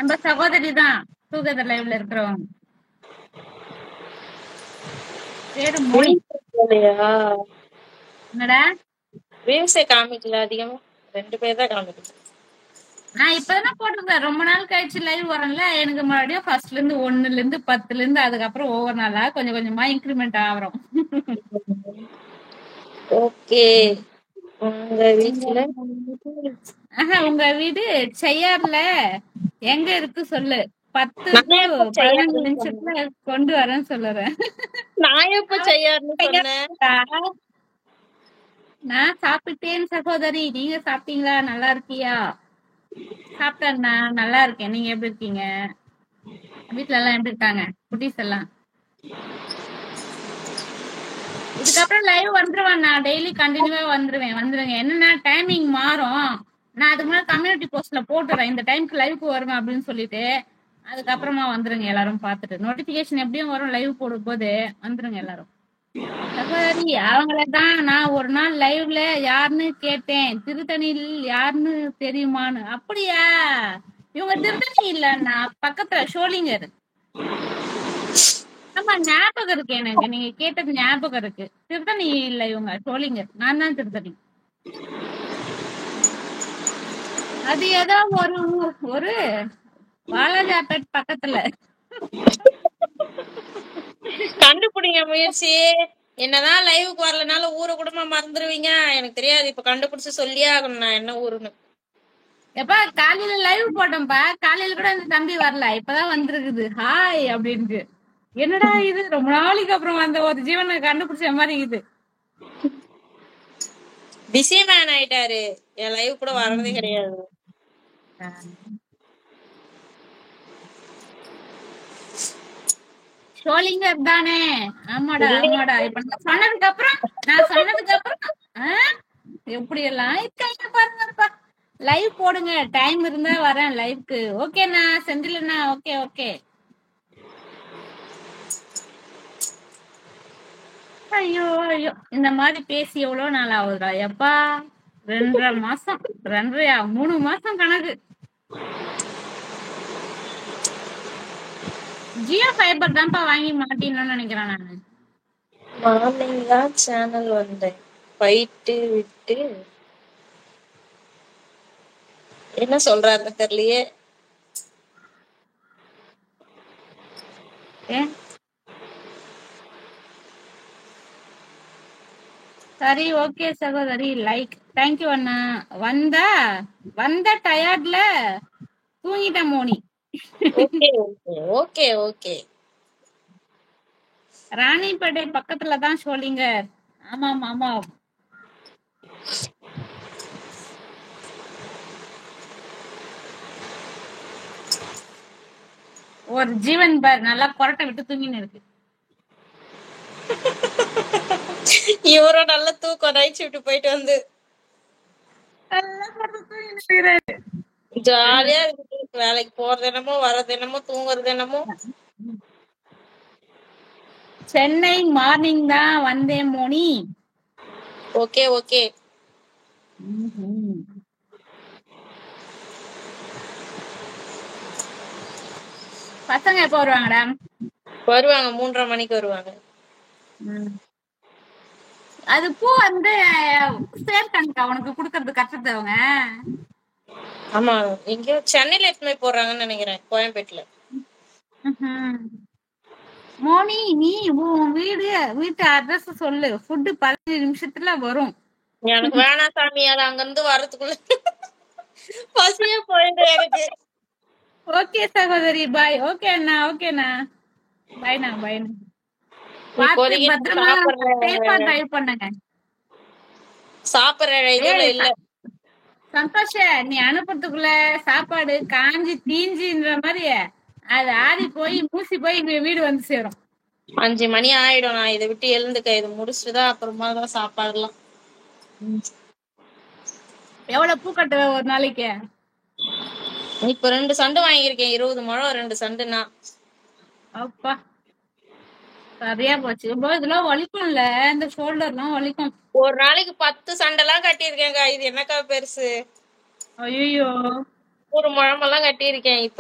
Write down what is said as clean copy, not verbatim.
நம்ம சகோதரி தான் தூக்கத லைவ்ல இருக்கிறவங்க. பேரு மோனி. என்னடா வியூஸே காமிக்கல அதிகமா, 2 பேர் தான் காமிக்குது. நான் இப்பதானே போட்டிருந்தேன். ரொம்ப நாள் கழிச்சு லைவ் வரேன்ல, எனக்கு மறுபடியும் ஃபர்ஸ்ட்ல இருந்து 1ல இருந்து 10ல இருந்து அதுக்கப்புறம் ஒவ்வொரு நாளா கொஞ்சம் கொஞ்சமா இன்க்ரிமெண்ட் ஆகிறோம். ஓகே. உங்க வீட்டுல உங்க வீடு செய்யார்ல எங்க இருக்கு சொல்லு. 10 நான் to எப்ப 15 செய்யாருன்னு சொன்னேன்? நிமிஷத்துல கொண்டு வரேன்னு சொல்லுறேன். நான் எப்ப செய்யாருன்னு சொன்னேன்? நான் சாப்பிட்டேன் சகோதரி. நீங்க சாப்பிட்டீங்களா? நல்லா இருக்கியா? சாப்பிட்டேன்னா நல்லா இருக்கேன். நீங்க எப்படி இருக்கீங்க? வீட்ல எல்லாம் எப்படி இருக்காங்க? குட்டீஸ் எல்லாம்? இதுக்கப்புறம் லைவ் வந்துருவேன். நான் டெய்லி கண்டினியூவா வந்துருங்க. என்னன்னா டைமிங் மாறும். நான் அதுக்கு முன்னாடி கம்யூனிட்டி போஸ்ட்ல போட்டுறேன் இந்த டைம்க்கு லைவ்க்கு வருவேன் அப்படின்னு சொல்லிட்டு. அதுக்கப்புறமா வந்துருங்க எல்லாரும் பார்த்துட்டு. நோட்டிபிகேஷன் எப்படியும் வரும் லைவ் போடும் போது. வந்துருங்க எல்லாரும். சகோதரி அவங்களதான் நான் ஒரு நாள் லைவ்ல யாருன்னு கேட்டேன். திருத்தணியில் யாருன்னு தெரியுமான்னு. அப்படியா? இவங்க திருத்தணி இல்லன்னா பக்கத்துல ஷோலிங்கர். ஆமா ஞாபகம் இருக்கு எனக்கு. நீங்க கேட்டது ஞாபகம் இருக்கு. திருத்தணி இல்ல இவங்க ஷோலிங்கர். நான் தான் திருத்தணி. அது ஏதோ ஒரு வாலாஜாபேட் பக்கத்துல. கண்டுபிடிங்க முயற்சி. என்னதான் லைவுக்கு வரலனாலும் ஊரை கூட மறந்துடுவீங்க. எனக்கு தெரியாது, இப்ப கண்டுபிடிச்சு சொல்லியே ஆகணும் நான் என்ன ஊருன்னு. எப்பா காலையில லைவ் போட்டோம்ப்பா. காலையில கூட இந்த தம்பி வரல. இப்பதான் வந்திருக்குது. ஹாய் அப்படின்ட்டு. என்னடா இது ரொம்ப நாளைக்கு அப்புறம் வந்த ஒரு ஜீவனை கண்டுபிடிச்ச மாதிரி இது. பிஸி மேன் ஆயிட்டாரு. என் லைவ் கூட வர்றதே கிடையாது. ஷோலிங்கர் தானே? ஆமாடா ஆமாடா. இப்ப நான் சொன்னதுக்கு அப்புறம் எப்படி எல்லாம் இருக்காங்க பாருங்கப்பா. லைவ் போடுங்க. டைம் இருந்தா வரேன் லைவ்க்கு. ஓகேண்ணா செந்திலண்ணா. Okay okay. ஐயோ ஐயோ இந்த மாதிரி பேசி எவ்வளவு நாள் ஆகுதுடா எப்பா. 2.5 மாசம். 2.5 3 மாசம் கணக்கு. ஜியோ ஃபைபர் தான்ப்பா வாங்கி மாட்டினு நினைக்கிறேன் நானு. மார்னிங் தான் சேனல் வந்தேன். போயிட்டு விட்டு என்ன சொல்றாருன்னு தெரியலையே. சரி ஓகே சகோதரி. லைக் தேங்க்யூ அண்ணா. வந்த டயர்ட்ல தூங்கிட்ட மோனி. Okay okay okay okay. Ranipet பக்கத்துல தான் ஷோலிங்கர். ஆமாம் ஆமாம். ஒரு ஜீவன் பார் நல்லா கொரட்டை விட்டு தூங்கின்னு இருக்கு. இவரும் நல்ல தூக்கம் நைட் ஷிஃப்ட் போயிட்டு வந்து ஜாலியா இருக்கு. வேலைக்கு போறது என்னமோ, வர்றது என்னமோ, தூங்குறது என்னமோ. சென்னை மார்னிங் தான் வந்தேன் மோனி. Okay okay. பசங்க எப்ப வருவாங்கடா? வருவாங்க 3:30 மணிக்கு வருவாங்க. அது பூ வந்து சேர்த்தாங்கக்கா உனக்கு குடுக்கறது கட்டுறவங்க. ஆமா, எங்கயோ சென்னையில எடுத்துமே போடுறாங்கன்னு நினைக்கிறேன், கோயம்பேட்டுல. மோனி நீ உன் வீட்டு அட்ரஸ் சொல்லு. ஃபுட் 15 நிமிஷத்துல வரும். எனக்கு வேணாம் சாமி, அது அங்க இருந்து வர்றதுக்குள்ள பசியே போயிடு எனக்கு. ஓகே சகோதரி பாய். ஓகே அண்ணா ஓகேண்ணா. பாய்ண்ணா பாய்ண்ணா. பார்த்து இப்போதைக்கு பத்திரமா சேஃபா டிரைவ் பண்ணுங்க. சாப்பிடுற இதுல இல்ல. சந்தோஷ நீ அனுப்புறதுக்குள்ள சாப்பாடு காஞ்சி தீஞ்சின்ற மாதிரி அது ஆறி போய் பூசி போய் வீடு வந்து சேரும். 5 மணி ஆயிடும். நான் இதை விட்டு எழுந்துக்க, இது முடிச்சுட்டுதான் அப்புறமா தான் சாப்பாடுலாம். எவ்வளவு பூ கட்டுவ ஒரு நாளைக்கு? இப்ப 2 சண்டு வாங்கியிருக்கேன். 20 முழம் 2 சண்டுனா. அப்பா சரியா போச்சு. இதெல்லாம் வலிக்கும்ல, இந்த ஷோல்டர்லாம் வலிக்கும். ஒரு நாளைக்கு 10 சண்டெல்லாம் கட்டியிருக்கேங்க. இது என்னக்கா பெருசு? ஐயோ 1 முழமெல்லாம் கட்டியிருக்கேன். இப்ப